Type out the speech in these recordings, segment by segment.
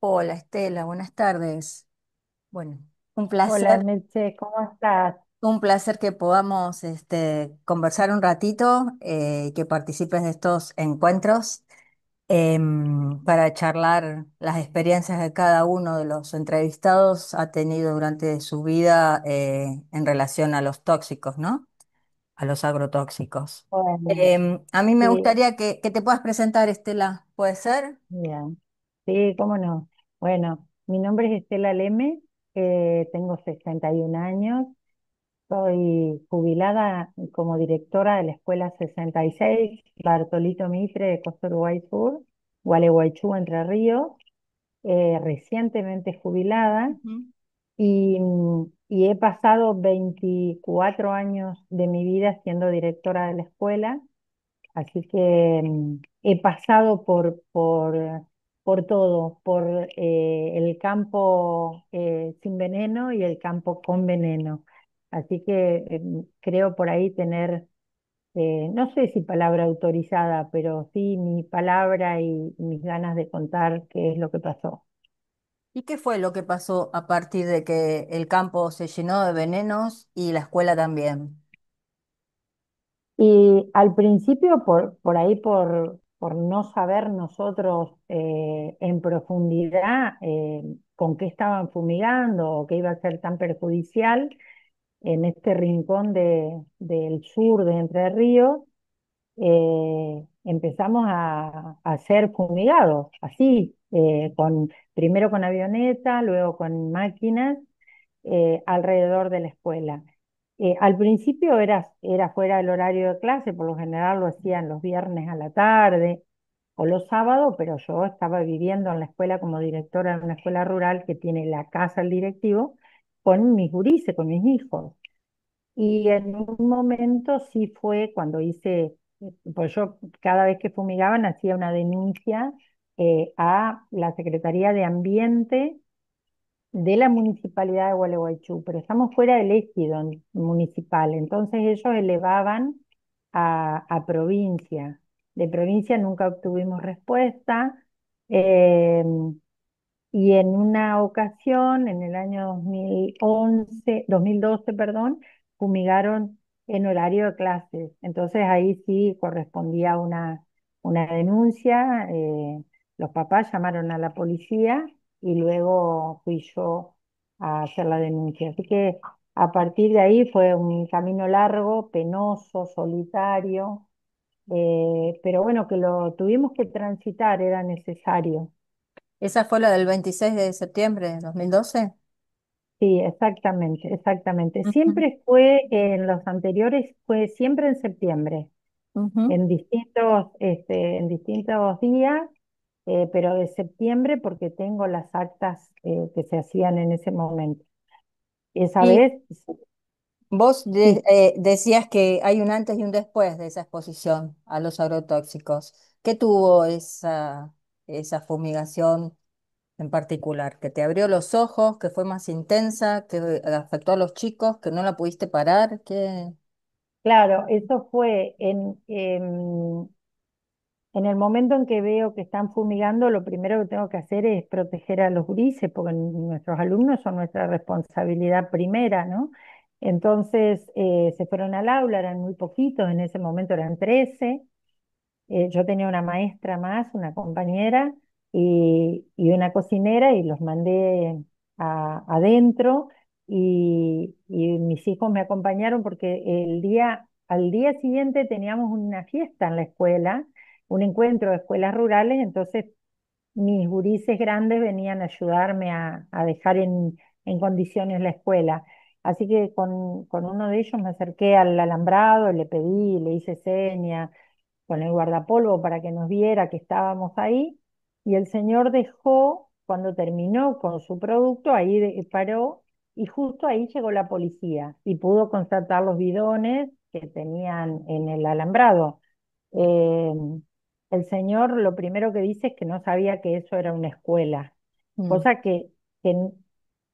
Hola Estela, buenas tardes. Bueno, un Hola, placer, Meche, ¿cómo estás? un placer que podamos conversar un ratito, y que participes de estos encuentros, para charlar las experiencias que cada uno de los entrevistados ha tenido durante su vida, en relación a los tóxicos, ¿no? A los agrotóxicos. Bueno, A mí me sí, gustaría que te puedas presentar, Estela, ¿puede ser? bien. Sí, cómo no. Bueno, mi nombre es Estela Leme, tengo 61 años, soy jubilada como directora de la Escuela 66 Bartolito Mitre de Costa Uruguay Sur, Gualeguaychú, Entre Ríos, recientemente jubilada y he pasado 24 años de mi vida siendo directora de la escuela. Así que he pasado por todo, por el campo sin veneno y el campo con veneno. Así que creo por ahí tener, no sé si palabra autorizada, pero sí mi palabra y mis ganas de contar qué es lo que pasó. ¿Y qué fue lo que pasó a partir de que el campo se llenó de venenos y la escuela también? Y al principio, por ahí, por no saber nosotros en profundidad con qué estaban fumigando o qué iba a ser tan perjudicial en este rincón del sur de Entre Ríos, empezamos a ser fumigados, así, primero con avioneta, luego con máquinas alrededor de la escuela. Al principio era fuera del horario de clase, por lo general lo hacían los viernes a la tarde o los sábados, pero yo estaba viviendo en la escuela como directora de una escuela rural que tiene la casa el directivo con mis gurises, con mis hijos. Y en un momento sí fue cuando pues yo cada vez que fumigaban hacía una denuncia a la Secretaría de Ambiente de la Municipalidad de Gualeguaychú, pero estamos fuera del ejido municipal, entonces ellos elevaban a provincia. De provincia nunca obtuvimos respuesta. eh, y en una ocasión, en el año 2012, perdón, fumigaron en horario de clases. Entonces ahí sí correspondía una denuncia. Los papás llamaron a la policía y luego fui yo a hacer la denuncia. Así que a partir de ahí fue un camino largo, penoso, solitario, pero bueno, que lo tuvimos que transitar, era necesario. ¿Esa fue la del 26 de septiembre de 2012? Sí, exactamente, exactamente. Ujú, Siempre fue, en los anteriores, fue siempre en septiembre, ujú. en distintos días, pero de septiembre porque tengo las actas que se hacían en ese momento. Esa Y vez, vos sí, decías que hay un antes y un después de esa exposición a los agrotóxicos. ¿Qué tuvo esa fumigación en particular? ¿Que te abrió los ojos, que fue más intensa, que afectó a los chicos, que no la pudiste parar? ¿Qué? claro, eso fue en el momento en que veo que están fumigando, lo primero que tengo que hacer es proteger a los grises, porque nuestros alumnos son nuestra responsabilidad primera, ¿no? Entonces se fueron al aula, eran muy poquitos, en ese momento eran 13. Yo tenía una maestra más, una compañera y una cocinera y los mandé adentro y mis hijos me acompañaron porque al día siguiente teníamos una fiesta en la escuela, un encuentro de escuelas rurales, entonces mis gurises grandes venían a ayudarme a dejar en condiciones la escuela. Así que con uno de ellos me acerqué al alambrado, le pedí, le hice señas con el guardapolvo para que nos viera que estábamos ahí, y el señor dejó, cuando terminó con su producto, ahí paró, y justo ahí llegó la policía y pudo constatar los bidones que tenían en el alambrado. Eh, el señor lo primero que dice es que no sabía que eso era una escuela, Mm. cosa que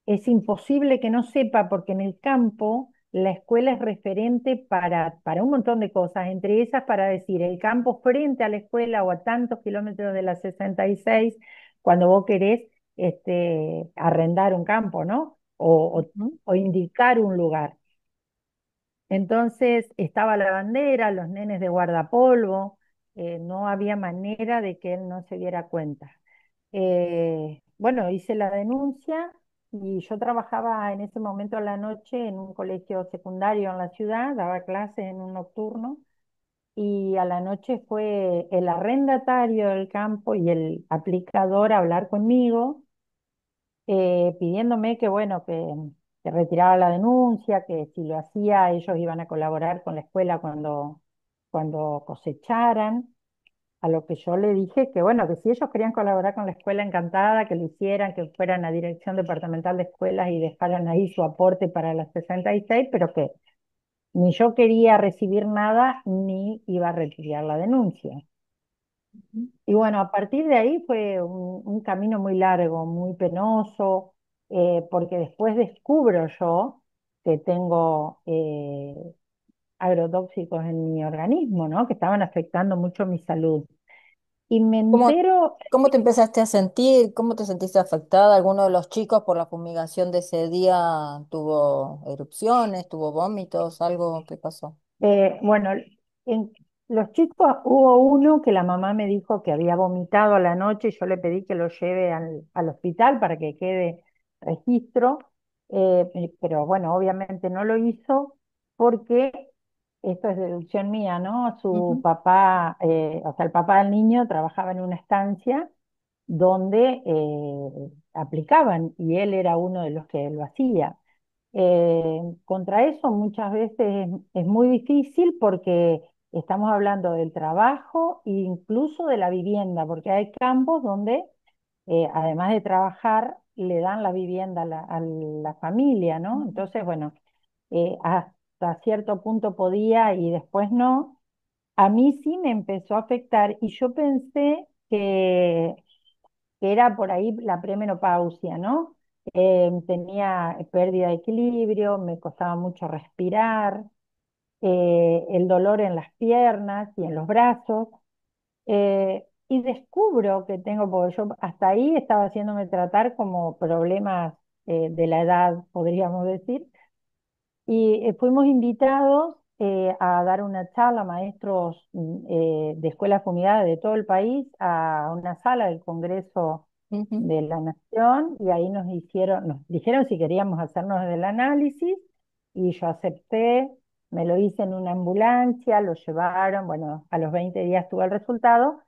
es imposible que no sepa porque en el campo la escuela es referente para un montón de cosas, entre esas para decir el campo frente a la escuela o a tantos kilómetros de la 66, cuando vos querés, arrendar un campo, ¿no? O indicar un lugar. Entonces estaba la bandera, los nenes de guardapolvo, no había manera de que él no se diera cuenta. Bueno, hice la denuncia y yo trabajaba en ese momento a la noche en un colegio secundario en la ciudad, daba clases en un nocturno y a la noche fue el arrendatario del campo y el aplicador a hablar conmigo, pidiéndome que, bueno, que retirara la denuncia, que si lo hacía ellos iban a colaborar con la escuela cuando cosecharan. A lo que yo le dije que, bueno, que si ellos querían colaborar con la escuela, encantada, que lo hicieran, que fueran a Dirección Departamental de Escuelas y dejaran ahí su aporte para las 66, pero que ni yo quería recibir nada ni iba a retirar la denuncia. Y bueno, a partir de ahí fue un camino muy largo, muy penoso, porque después descubro yo que tengo agrotóxicos en mi organismo, ¿no? Que estaban afectando mucho mi salud. Y me ¿Cómo, entero, cómo te empezaste a sentir? ¿Cómo te sentiste afectada? ¿Alguno de los chicos por la fumigación de ese día tuvo erupciones, tuvo vómitos, algo que pasó? bueno, en los chicos hubo uno que la mamá me dijo que había vomitado a la noche y yo le pedí que lo lleve al hospital para que quede registro, pero bueno, obviamente no lo hizo porque, esto es deducción mía, ¿no? Su Ujú, papá, o sea, el papá del niño trabajaba en una estancia donde aplicaban y él era uno de los que lo hacía. Contra eso muchas veces es muy difícil porque estamos hablando del trabajo e incluso de la vivienda, porque hay campos donde además de trabajar le dan la vivienda a la familia, ¿no? ujú. Entonces, bueno, hasta cierto punto podía y después no. A mí sí me empezó a afectar y yo pensé que era por ahí la premenopausia, ¿no? Tenía pérdida de equilibrio, me costaba mucho respirar, el dolor en las piernas y en los brazos, y descubro que tengo, porque yo hasta ahí estaba haciéndome tratar como problemas de la edad, podríamos decir, y fuimos invitados a dar una charla a maestros de escuelas fumigadas de todo el país a una sala del Congreso Ujú. de la Nación y ahí nos dijeron si queríamos hacernos el análisis y yo acepté, me lo hice en una ambulancia, lo llevaron, bueno, a los 20 días tuve el resultado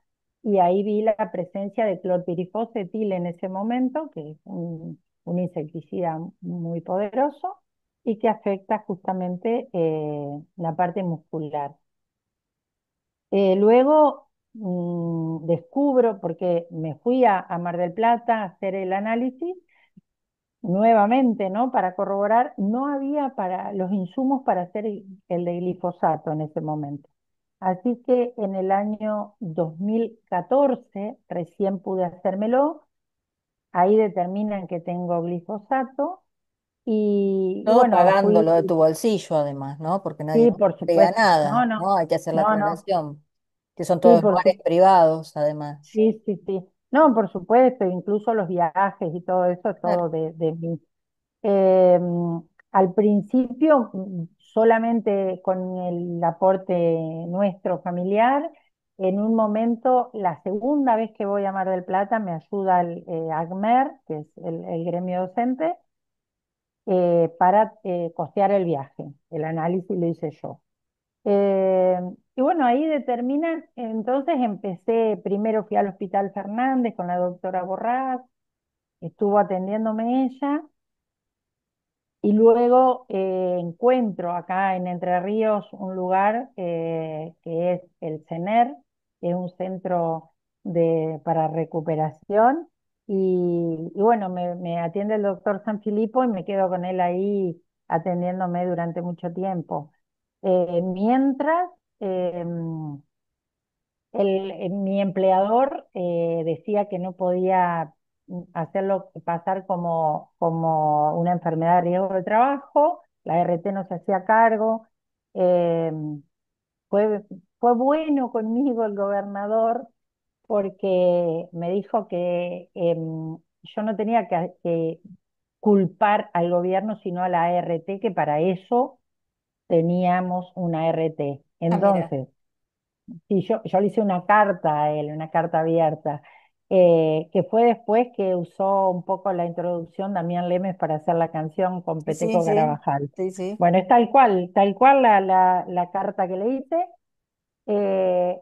y ahí vi la presencia de clorpirifos etil en ese momento, que es un insecticida muy poderoso y que afecta justamente la parte muscular. Luego descubro, porque me fui a Mar del Plata a hacer el análisis nuevamente, ¿no? Para corroborar, no había para los insumos para hacer el de glifosato en ese momento. Así que en el año 2014 recién pude hacérmelo, ahí determinan que tengo glifosato y Todo bueno, pagándolo de tu bolsillo, además, ¿no? Porque nadie sí, más por pega supuesto, no, nada, no, ¿no? Hay que hacer la no, no, aclaración, que son sí, todos por lugares supuesto. privados, además. Sí, sí, sí. No, por supuesto, incluso los viajes y todo eso, es Claro. todo de mí. Eh, Al principio, solamente con el aporte nuestro familiar, en un momento, la segunda vez que voy a Mar del Plata, me ayuda el ACMER, que es el gremio docente, para costear el viaje. El análisis lo hice yo. Eh, y bueno, ahí determinan, entonces empecé, primero fui al Hospital Fernández con la doctora Borrás, estuvo atendiéndome ella, y luego encuentro acá en Entre Ríos un lugar que es el CENER, que es un centro para recuperación, y bueno, me atiende el doctor Sanfilippo y me quedo con él ahí atendiéndome durante mucho tiempo. Mientras, em, mi empleador decía que no podía hacerlo pasar como una enfermedad de riesgo de trabajo, la RT no se hacía cargo. eh, fue, fue bueno conmigo el gobernador porque me dijo que yo no tenía que culpar al gobierno, sino a la ART, que para eso teníamos una ART. Ah, mira. Entonces, sí, yo le hice una carta a él, una carta abierta, que fue después que usó un poco la introducción Damián Lemes para hacer la canción con Sí, sí, Peteco sí, Carabajal. sí, sí. Bueno, es tal cual la carta que le hice.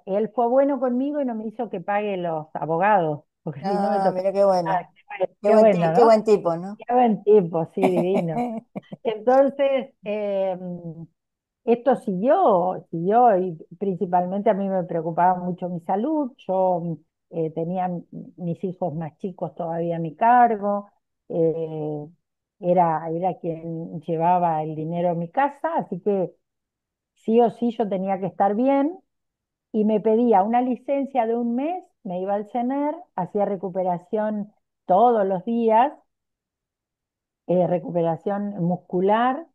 Él fue bueno conmigo y no me hizo que pague los abogados, porque si no me Ah, tocaba. mira qué Ah, bueno. qué bueno, Qué ¿no? buen tipo, ¿no? Qué buen tipo, sí, divino. Entonces, esto siguió y principalmente a mí me preocupaba mucho mi salud. Yo tenía mis hijos más chicos todavía a mi cargo, eh, era quien llevaba el dinero a mi casa, así que sí o sí yo tenía que estar bien y me pedía una licencia de un mes, me iba al CENER, hacía recuperación todos los días, recuperación muscular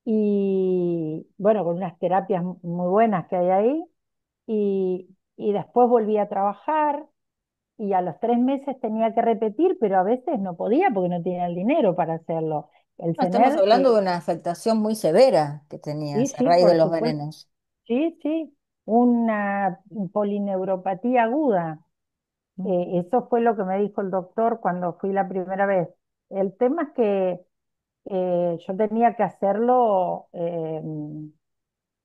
y bueno, con unas terapias muy buenas que hay ahí y después volví a trabajar y a los 3 meses tenía que repetir, pero a veces no podía porque no tenía el dinero para hacerlo. El No, estamos CENER, hablando de una afectación muy severa que sí, tenías a sí, raíz de por los supuesto, venenos. sí, sí, una polineuropatía aguda. Eso fue lo que me dijo el doctor cuando fui la primera vez. El tema es que yo tenía que hacerlo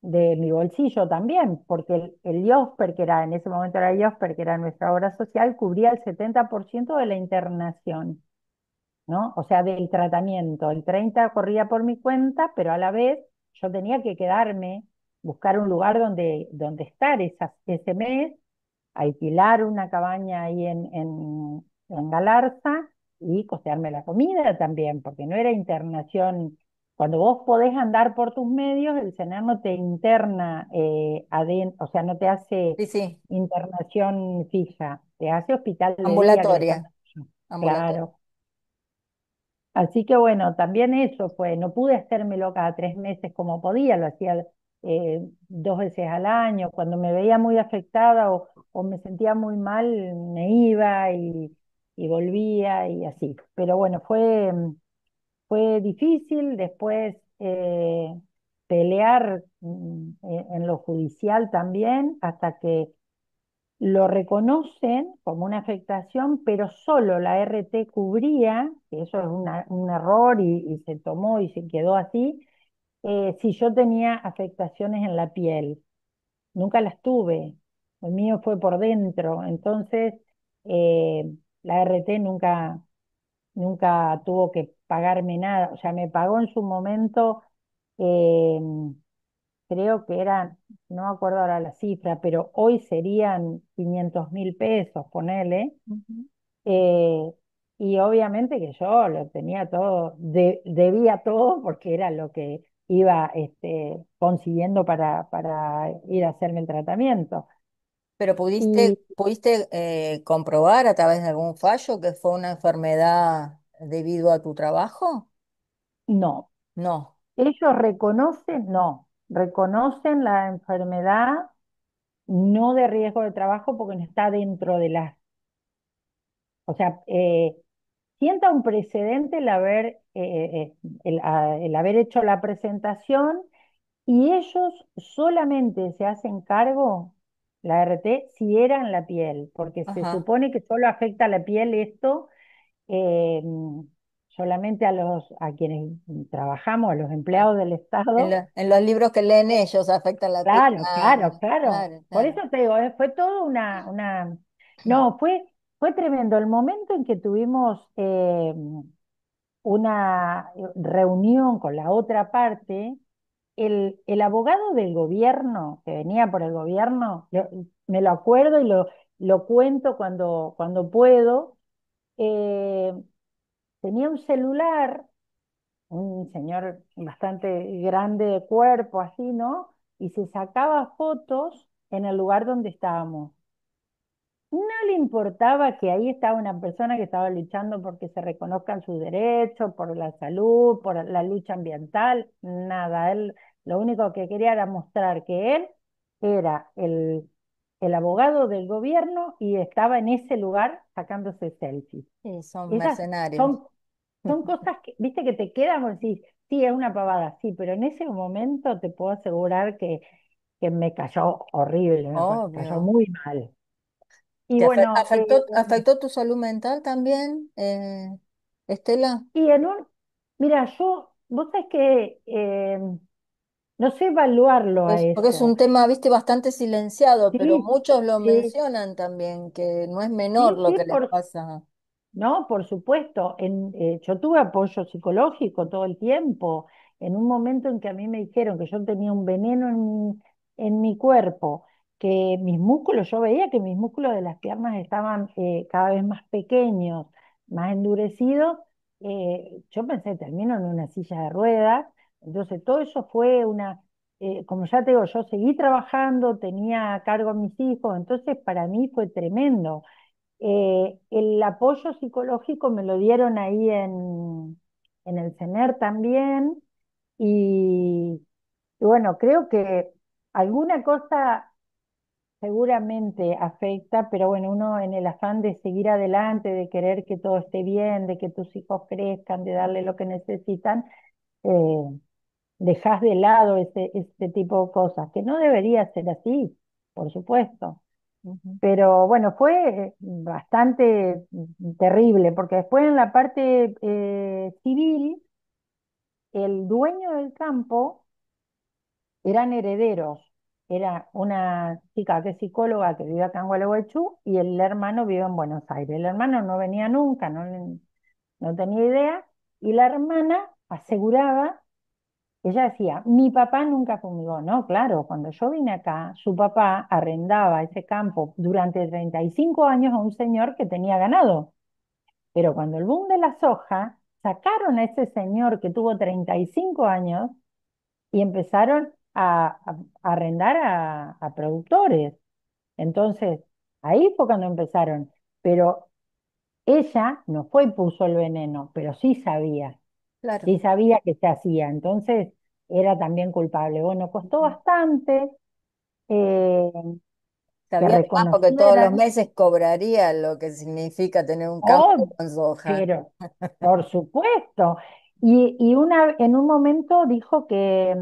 de mi bolsillo también, porque el IOSPER, que era en ese momento era IOSPER, que era nuestra obra social, cubría el 70% de la internación, ¿no? O sea, del tratamiento. El 30 corría por mi cuenta, pero a la vez yo tenía que quedarme, buscar un lugar donde estar ese mes, alquilar una cabaña ahí en Galarza y costearme la comida también, porque no era internación. Cuando vos podés andar por tus medios, el CENER no te interna adentro, o sea, no te hace Sí, sí, internación fija, te hace hospital de día, que lo ambulatoria, llaman ellos. ambulatoria. Claro. Así que bueno, también eso fue, no pude hacérmelo cada 3 meses como podía, lo hacía 2 veces al año. Cuando me veía muy afectada o me sentía muy mal, me iba y volvía y así. Pero bueno, fue difícil después pelear en lo judicial también, hasta que lo reconocen como una afectación, pero solo la RT cubría, que eso es un error y se tomó y se quedó así, si yo tenía afectaciones en la piel. Nunca las tuve, el mío fue por dentro, entonces eh, la RT nunca tuvo que pagarme nada, o sea, me pagó en su momento, eh, creo que eran, no me acuerdo ahora la cifra, pero hoy serían 500.000 pesos, ponele. Ujú. eh, y obviamente que yo lo tenía todo, debía todo porque era lo que iba consiguiendo para ir a hacerme el tratamiento. Pero Y pudiste comprobar a través de algún fallo que fue una enfermedad debido a tu trabajo? no, No. ellos reconocen la enfermedad no de riesgo de trabajo porque no está dentro de las, o sea, sienta un precedente el haber hecho la presentación y ellos solamente se hacen cargo, la RT, si era en la piel, porque se Ajá. supone que solo afecta a la piel esto, eh, solamente a quienes trabajamos, a los Ah. empleados del Estado. En los libros que leen ellos afecta la piel. Claro, claro, Ah, claro. claro, Por claro. eso te digo, fue todo no, fue tremendo. El momento en que tuvimos una reunión con la otra parte, el abogado del gobierno, que venía por el gobierno, me lo acuerdo y lo cuento cuando puedo, eh, tenía un celular, un señor bastante grande de cuerpo, así, ¿no? Y se sacaba fotos en el lugar donde estábamos. No le importaba que ahí estaba una persona que estaba luchando porque se reconozcan sus derechos, por la salud, por la lucha ambiental, nada. Él lo único que quería era mostrar que él era el abogado del gobierno y estaba en ese lugar sacándose selfies. Y son Esas mercenarios. son, son cosas que, viste, que te quedan, vos decís, sí, es una pavada, sí, pero en ese momento te puedo asegurar que me cayó horrible, cayó Obvio. muy mal. Y ¿Te bueno, afectó tu salud mental también, Estela? y en un, mira, vos sabés que no sé evaluarlo a Porque es un eso. tema, viste, bastante silenciado, pero Sí, muchos lo sí, mencionan también, que no es menor sí, lo sí, que les pasa. no, por supuesto. Yo tuve apoyo psicológico todo el tiempo. En un momento en que a mí me dijeron que yo tenía un veneno en mi cuerpo, que mis músculos, yo veía que mis músculos de las piernas estaban cada vez más pequeños, más endurecidos, yo pensé, termino en una silla de ruedas. Entonces, todo eso fue como ya te digo, yo seguí trabajando, tenía a cargo a mis hijos, entonces para mí fue tremendo. El apoyo psicológico me lo dieron ahí en el CENER también y bueno, creo que alguna cosa seguramente afecta, pero bueno, uno en el afán de seguir adelante, de querer que todo esté bien, de que tus hijos crezcan, de darle lo que necesitan, eh, dejas de lado este tipo de cosas, que no debería ser así, por supuesto. Ujú. Pero bueno, fue bastante terrible, porque después en la parte civil, el dueño del campo eran herederos. Era una chica que es psicóloga que vive acá en Gualeguaychú y el hermano vive en Buenos Aires. El hermano no venía nunca, no tenía idea, y la hermana aseguraba. Ella decía, mi papá nunca fumigó. No, claro, cuando yo vine acá, su papá arrendaba ese campo durante 35 años a un señor que tenía ganado. Pero cuando el boom de la soja, sacaron a ese señor que tuvo 35 años y empezaron a arrendar a productores. Entonces, ahí fue cuando empezaron. Pero ella no fue y puso el veneno, pero Claro, sí sabía que se hacía, entonces era también culpable. Bueno, costó ujú. bastante eh, que Sabía además porque todos los reconocieran, meses cobraría lo que significa tener un campo oh, con soja. pero por supuesto. En un momento dijo que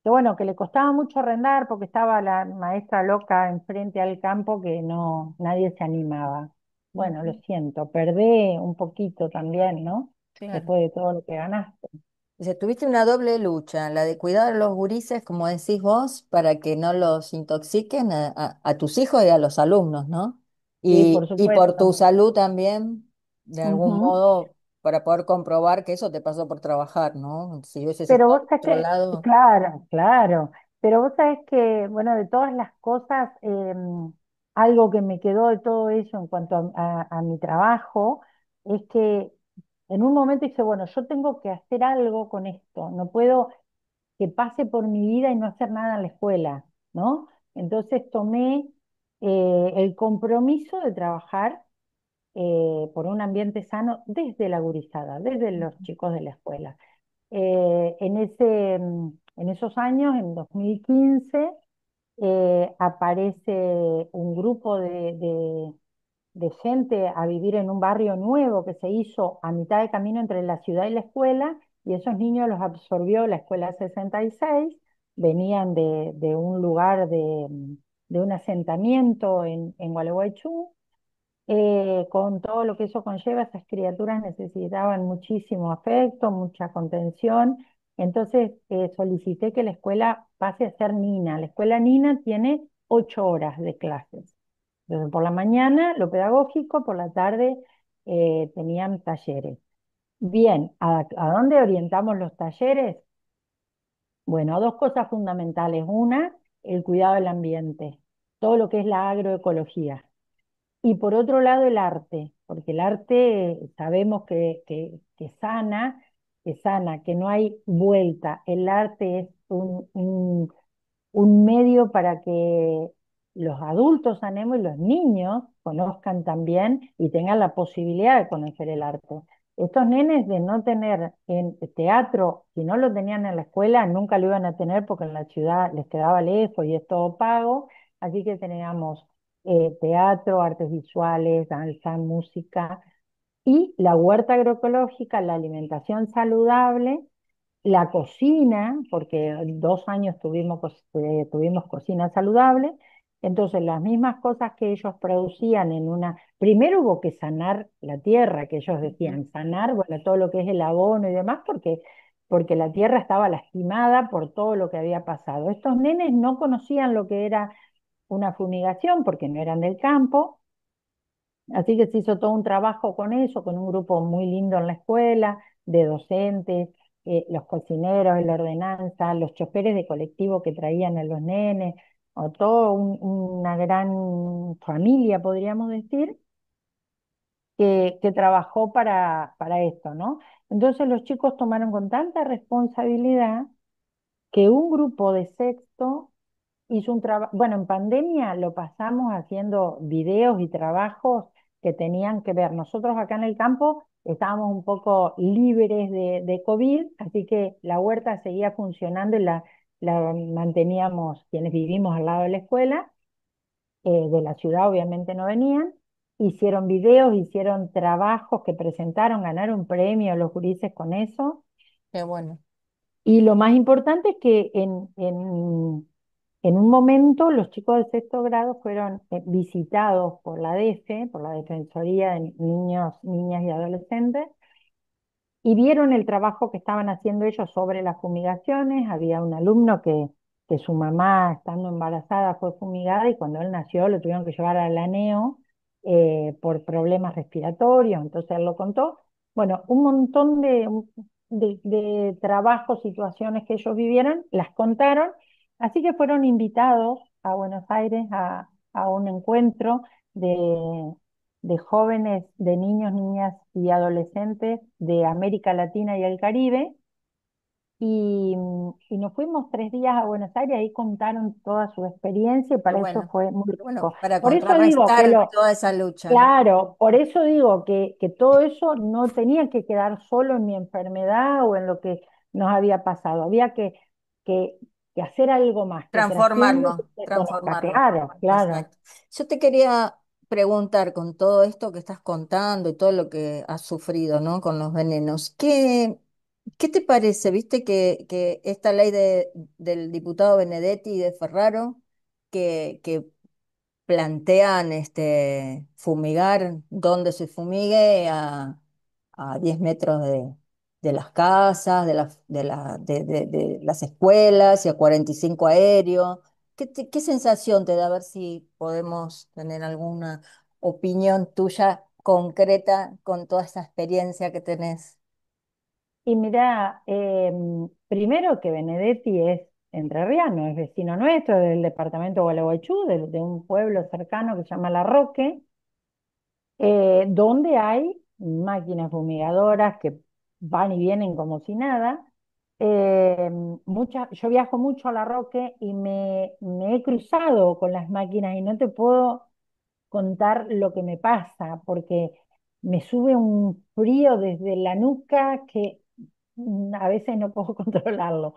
bueno, que le costaba mucho arrendar porque estaba la maestra loca enfrente al campo que no, nadie se animaba. Bueno, lo Ujú. siento, perdé un poquito también, ¿no? Claro. Después de todo lo que ganaste. Dice, tuviste una doble lucha, la de cuidar a los gurises, como decís vos, para que no los intoxiquen a tus hijos y a los alumnos, ¿no? Sí, por Y por tu supuesto. salud también, de algún Ujú. modo, para poder comprobar que eso te pasó por trabajar, ¿no? Si hubieses Pero estado vos en sabés otro que, lado. claro, claro, pero vos sabés que, bueno, de todas las cosas, algo que me quedó de todo eso en cuanto a mi trabajo, es que en un momento dije, bueno, yo tengo que hacer algo con esto, no puedo que pase por mi vida y no hacer nada en la escuela, ¿no? Entonces tomé el compromiso de trabajar por un ambiente sano desde la gurizada, desde los chicos de la escuela. En esos años, en 2015, aparece un grupo de gente a vivir en un barrio nuevo que se hizo a mitad de camino entre la ciudad y la escuela, y esos niños los absorbió la escuela 66, venían de un lugar de un asentamiento en Gualeguaychú, con todo lo que eso conlleva. Esas criaturas necesitaban muchísimo afecto, mucha contención. Entonces solicité que la escuela pase a ser Nina. La escuela Nina tiene 8 horas de clases. Entonces, por la mañana lo pedagógico, por la tarde tenían talleres. Bien, ¿a dónde orientamos los talleres? Bueno, a dos cosas fundamentales. Una, el cuidado del ambiente, todo lo que es la agroecología. Y por otro lado, el arte, porque el arte sabemos que sana, que no hay vuelta. El arte es un medio para que los adultos sanemos y los niños conozcan también y tengan la posibilidad de conocer el arte. Estos nenes de no tener en teatro, si no lo tenían en la escuela, nunca lo iban a tener porque en la ciudad les quedaba lejos y es todo pago. así que teníamos teatro, artes visuales, danza, música y la huerta agroecológica, la alimentación saludable, la cocina, porque 2 años tuvimos cocina saludable, entonces las mismas cosas que ellos producían en una, primero hubo que sanar la tierra, que ellos Ujú. decían, sanar, bueno, todo lo que es el abono y demás, porque la tierra estaba lastimada por todo lo que había pasado. Estos nenes no conocían lo que era una fumigación porque no eran del campo. Así que se hizo todo un trabajo con eso, con un grupo muy lindo en la escuela, de docentes, los cocineros, la ordenanza, los choferes de colectivo que traían a los nenes, o toda una gran familia, podríamos decir, que trabajó para esto, ¿no? Entonces los chicos tomaron con tanta responsabilidad que un grupo de sexto hizo un trabajo, bueno, en pandemia lo pasamos haciendo videos y trabajos que tenían que ver. Nosotros acá en el campo estábamos un poco libres de COVID, así que la huerta seguía funcionando y la manteníamos quienes vivimos al lado de la escuela, de la ciudad obviamente no venían. Hicieron videos, hicieron trabajos que presentaron, ganaron premio los gurises con eso. Qué bueno, Y lo más importante es que en un momento los chicos de sexto grado fueron visitados por la DEFE, por la Defensoría de Niños, Niñas y Adolescentes, y vieron el trabajo que estaban haciendo ellos sobre las fumigaciones. Había un alumno que su mamá, estando embarazada, fue fumigada y cuando él nació lo tuvieron que llevar al ANEO por problemas respiratorios, entonces él lo contó. Bueno, un montón de trabajos, situaciones que ellos vivieron, las contaron, así que fueron invitados a Buenos Aires a un encuentro de jóvenes, de niños, niñas y adolescentes de América Latina y el Caribe. Y nos fuimos 3 días a Buenos Aires, ahí contaron toda su experiencia y qué para ellos bueno. fue muy Qué bueno, rico. para Por eso digo que contrarrestar toda esa lucha, ¿no? claro, por eso digo que todo eso no tenía que quedar solo en mi enfermedad o en lo que nos había pasado. Había que, que hacer algo más, que trascienda y que Transformarlo, se conozca. transformarlo. Claro, claro. Exacto. Yo te quería preguntar con todo esto que estás contando y todo lo que has sufrido, ¿no? Con los venenos. ¿Qué te parece? ¿Viste que esta ley del diputado Benedetti y de Ferraro, que plantean fumigar donde se fumigue a 10 metros de las casas, de las escuelas y a 45 aéreos? ¿Qué sensación te da? A ver si podemos tener alguna opinión tuya concreta con toda esa experiencia que tenés. Y mira, primero que Benedetti es entrerriano, es vecino nuestro del departamento de Gualeguaychú, de un pueblo cercano que se llama La Roque, donde hay máquinas fumigadoras que van y vienen como si nada. Yo viajo mucho a La Roque y me he cruzado con las máquinas y no te puedo contar lo que me pasa, porque me sube un frío desde la nuca que a veces no puedo controlarlo.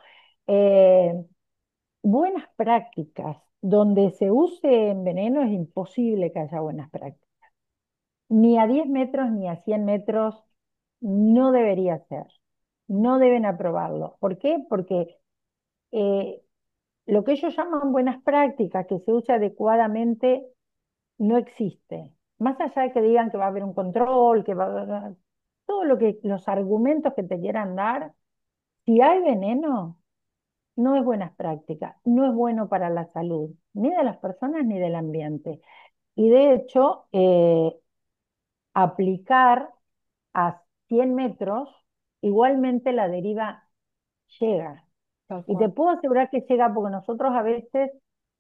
Eh, Buenas prácticas. Donde se use en veneno es imposible que haya buenas prácticas. Ni a 10 metros ni a 100 metros no debería ser. No deben aprobarlo. ¿Por qué? Porque eh, lo que ellos llaman buenas prácticas, que se usa adecuadamente, no existe. Más allá de que digan que va a haber un control, que va a haber todo lo que los argumentos que te quieran dar, si hay veneno, no es buenas prácticas, no es bueno para la salud, ni de las personas ni del ambiente. Y de hecho, aplicar a 100 metros, igualmente la deriva llega. Tal Y te cual. puedo asegurar que llega porque nosotros a veces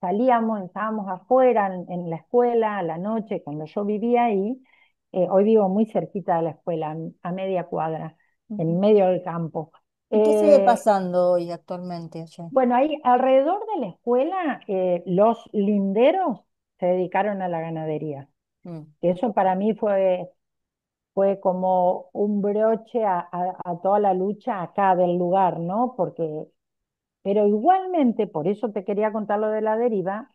salíamos, estábamos afuera en la escuela a la noche, cuando yo vivía ahí, hoy vivo muy cerquita de la escuela, a media cuadra, en Ujú. medio del campo. ¿Y qué sigue Eh, pasando hoy actualmente allá? bueno, ahí alrededor de la escuela, los linderos se dedicaron a la ganadería. Mm. Que eso para mí fue como un broche a toda la lucha acá del lugar, ¿no? Porque, pero igualmente, por eso te quería contar lo de la deriva,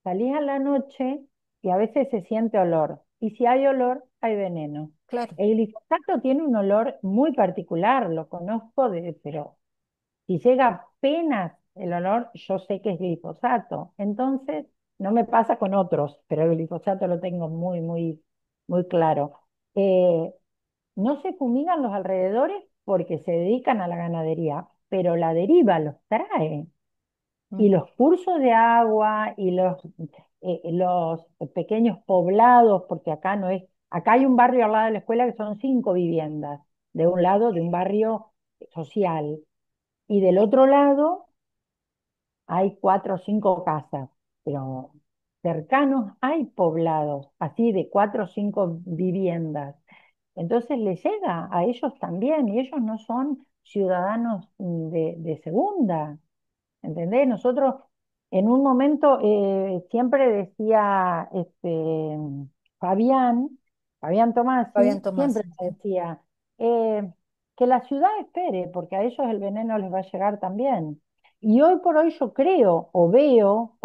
salís a la noche y a veces se siente olor. Y si hay olor, hay veneno. Claro. El glifosato tiene un olor muy particular, lo conozco, pero si llega apenas el olor, yo sé que es glifosato. Entonces, no me pasa con otros, pero el glifosato lo tengo muy, muy, muy claro. Eh, no se fumigan los alrededores porque se dedican a la ganadería, pero la deriva los trae. Y Mm. los cursos de agua y los pequeños poblados, porque acá no es, acá hay un barrio al lado de la escuela que son 5 viviendas, de un lado de un barrio social, y del otro lado hay 4 o 5 casas, pero cercanos hay poblados, así de 4 o 5 viviendas. Entonces les llega a ellos también, y ellos no son ciudadanos de segunda. ¿Entendés? Nosotros en un momento siempre decía Fabián, Fabián Fabián Tomasi, Tomás. siempre decía eh, que la ciudad espere, porque a ellos el veneno les va a llegar también. Y hoy por hoy yo creo o veo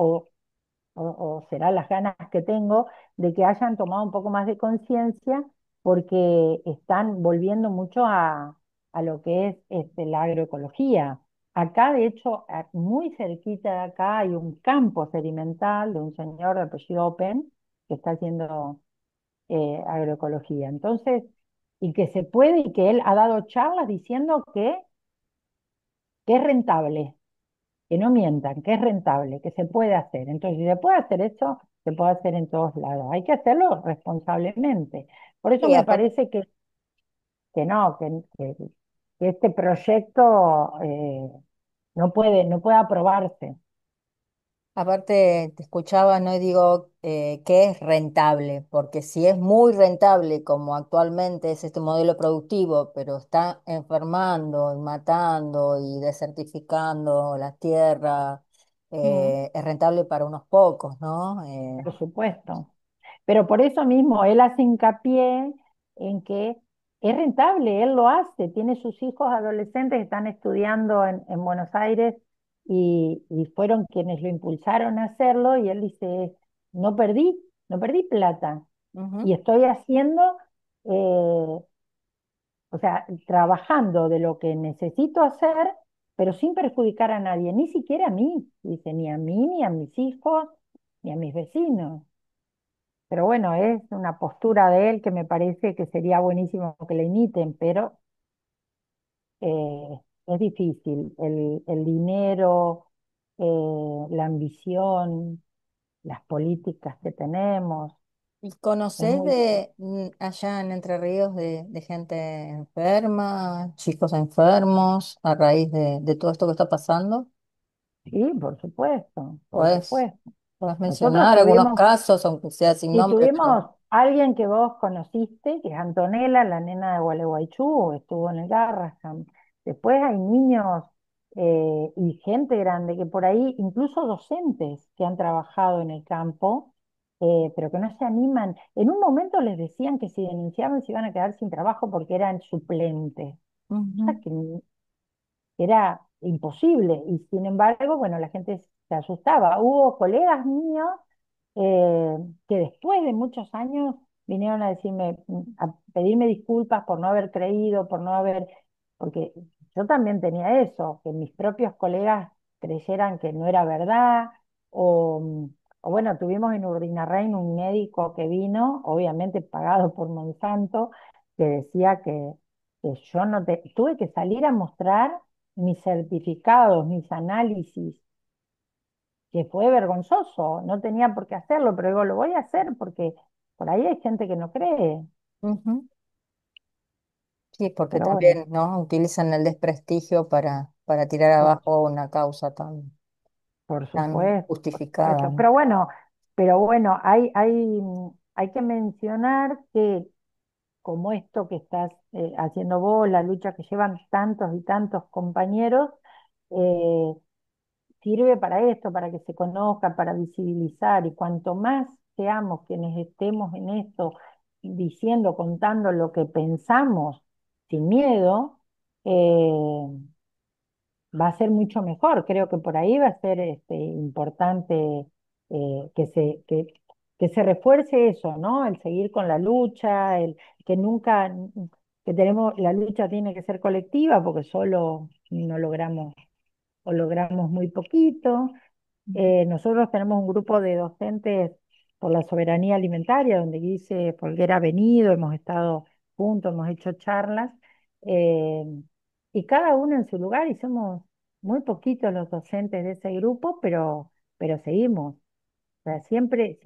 o será las ganas que tengo de que hayan tomado un poco más de conciencia porque están volviendo mucho a lo que es la agroecología. Acá, de hecho, muy cerquita de acá hay un campo experimental de un señor de apellido Open que está haciendo agroecología. Entonces, y que se puede y que él ha dado charlas diciendo que es rentable, que no mientan, que es rentable, que se puede hacer. Entonces, si se puede hacer eso, se puede hacer en todos lados. Hay que hacerlo responsablemente. Por eso Y me aparte, parece que no, que este proyecto no puede aprobarse. aparte te escuchaba, no y digo que es rentable, porque si es muy rentable como actualmente es este modelo productivo, pero está enfermando y matando y desertificando la tierra, Mm, es rentable para unos pocos, ¿no? por supuesto. Pero por eso mismo él hace hincapié en que es rentable, él lo hace, tiene sus hijos adolescentes que están estudiando en Buenos Aires y fueron quienes lo impulsaron a hacerlo y él dice, no perdí, no perdí plata Ujú. y estoy haciendo, o sea, trabajando de lo que necesito hacer, pero sin perjudicar a nadie, ni siquiera a mí, dice, ni a mí, ni a mis hijos, ni a mis vecinos. Pero bueno, es una postura de él que me parece que sería buenísimo que le imiten, pero es difícil. El dinero, la ambición, las políticas que tenemos, ¿Y es conocés muy difícil. de allá en Entre Ríos de gente enferma, chicos enfermos, a raíz de todo esto que está pasando? Sí, por supuesto, por ¿Puedes, supuesto. puedes Nosotros mencionar algunos tuvimos casos, aunque sea sin Y nombre, pero... tuvimos alguien que vos conociste, que es Antonella, la nena de Gualeguaychú, estuvo en el Garrahan. Después hay niños y gente grande que por ahí, incluso docentes que han trabajado en el campo, pero que no se animan. En un momento les decían que si denunciaban se iban a quedar sin trabajo porque eran suplentes. O sea Ujú, que era imposible y sin embargo, bueno, la gente se asustaba. Hubo colegas míos eh, que después de muchos años vinieron a decirme, a pedirme disculpas por no haber creído, por no haber, porque yo también tenía eso, que mis propios colegas creyeran que no era verdad, o bueno, tuvimos en Urdinarrain un médico que vino, obviamente pagado por Monsanto, que decía que yo no tuve que salir a mostrar mis certificados, mis análisis, que fue vergonzoso, no tenía por qué hacerlo, pero digo, lo voy a hacer porque por ahí hay gente que no cree, ujú. Sí, porque pero bueno, también, ¿no? Utilizan el desprestigio para tirar por, abajo una causa por tan supuesto, por justificada, supuesto. ¿no? Pero bueno, hay que mencionar que como esto que estás haciendo vos, la lucha que llevan tantos y tantos compañeros, eh, sirve para esto, para que se conozca, para visibilizar, y cuanto más seamos quienes estemos en esto, diciendo, contando lo que pensamos sin miedo, eh, va a ser mucho mejor. Creo que por ahí va a ser importante que se refuerce eso, ¿no? El seguir con la lucha, el que nunca, que tenemos, la lucha tiene que ser colectiva porque solo no logramos o logramos muy poquito. Nosotros tenemos un grupo de docentes por la soberanía alimentaria, donde Guise Folguera ha venido, hemos estado juntos, hemos hecho charlas, eh, y cada uno en su lugar, y somos muy poquitos los docentes de ese grupo, pero seguimos. O sea, siempre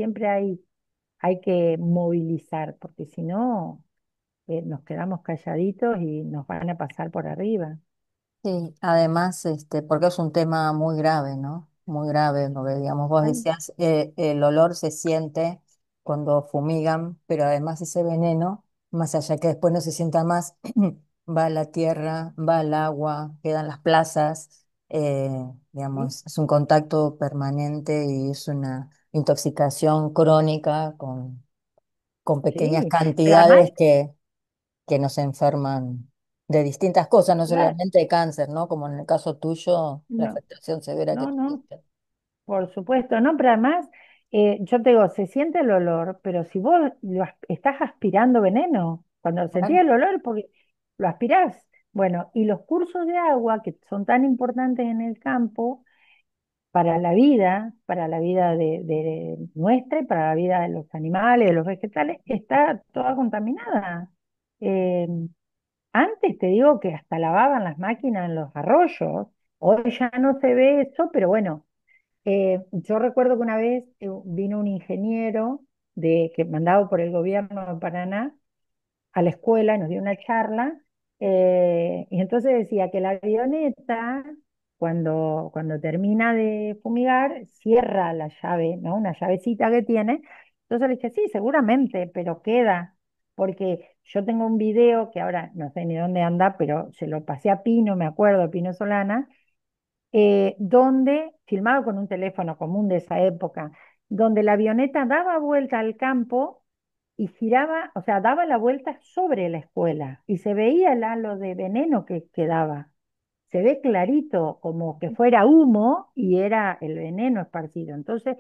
hay que movilizar, porque si no, nos quedamos calladitos y nos van a pasar por arriba. Sí, además, porque es un tema muy grave, ¿no? Muy grave, porque digamos, vos Ay, decías, el olor se siente cuando fumigan, pero además ese veneno, más allá que después no se sienta más, va a la tierra, va al agua, quedan las plazas, sí, digamos, es un contacto permanente y es una intoxicación crónica con pequeñas sí, pero además, cantidades que nos enferman de distintas cosas, no claro, solamente de cáncer, ¿no? Como en el caso tuyo, la no, afectación severa que no. tuviste. Por supuesto, no, pero además, yo te digo, se siente el olor, pero si vos estás aspirando veneno, cuando sentís Bueno, el olor, porque lo aspirás. Bueno, y los cursos de agua, que son tan importantes en el campo, para la vida de nuestra y para la vida de los animales, de los vegetales, está toda contaminada. Eh, Antes te digo que hasta lavaban las máquinas en los arroyos, hoy ya no se ve eso, pero bueno. Yo recuerdo que una vez vino un ingeniero que mandado por el gobierno de Paraná a la escuela y nos dio una charla, y entonces decía que la avioneta, cuando termina de fumigar, cierra la llave, ¿no? Una llavecita que tiene. Entonces le dije, sí, seguramente, pero queda, porque yo tengo un video que ahora no sé ni dónde anda, pero se lo pasé a Pino, me acuerdo, a Pino Solana, donde, filmado con un teléfono común de esa época, donde la avioneta daba vuelta al campo y giraba, o sea, daba la vuelta sobre la escuela y se veía el halo de veneno que quedaba. Se ve clarito, como que fuera humo y era el veneno esparcido. Entonces,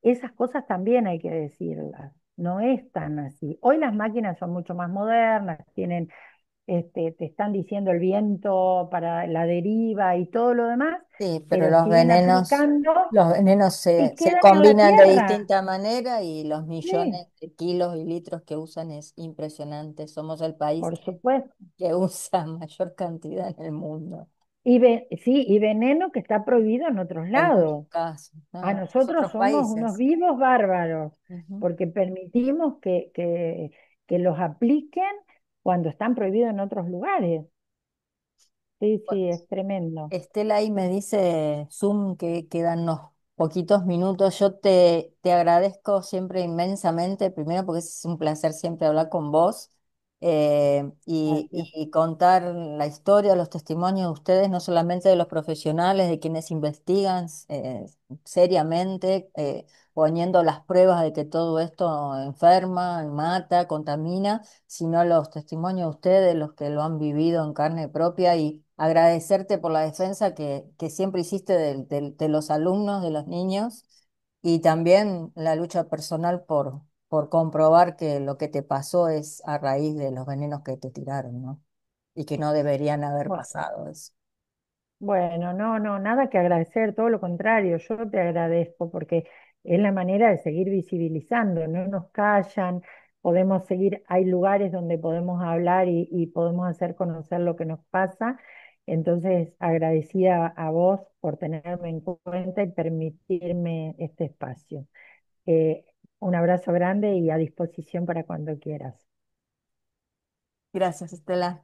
esas cosas también hay que decirlas. No es tan así. Hoy las máquinas son mucho más modernas, tienen te están diciendo el viento para la deriva y todo lo demás, sí, pero pero siguen aplicando los venenos y se quedan en la combinan de tierra. distinta manera y los Sí, millones de kilos y litros que usan es impresionante. Somos el país por supuesto. que usa mayor cantidad en el mundo, Sí, y veneno que está prohibido en otros en muchos lados. casos, A ¿no? En los nosotros otros somos unos países. vivos bárbaros, Ujú. porque permitimos que los apliquen cuando están prohibidos en otros lugares. Sí, sí, es tremendo. Estela ahí me dice Zoom que quedan unos poquitos minutos. Yo te agradezco siempre inmensamente, primero porque es un placer siempre hablar con vos, Gracias. y contar la historia, los testimonios de ustedes, no solamente de los profesionales, de quienes investigan seriamente, poniendo las pruebas de que todo esto enferma, mata, contamina, sino los testimonios de ustedes, los que lo han vivido en carne propia, y agradecerte por la defensa que siempre hiciste de los alumnos, de los niños, y también la lucha personal por comprobar que lo que te pasó es a raíz de los venenos que te tiraron, ¿no? Y que no deberían haber Bueno. pasado eso. Bueno, no, no, nada que agradecer, todo lo contrario, yo te agradezco porque es la manera de seguir visibilizando, no nos callan, podemos seguir, hay lugares donde podemos hablar y podemos hacer conocer lo que nos pasa, entonces agradecida a vos por tenerme en cuenta y permitirme este espacio. Eh, un abrazo grande y a disposición para cuando quieras. Gracias, Estela.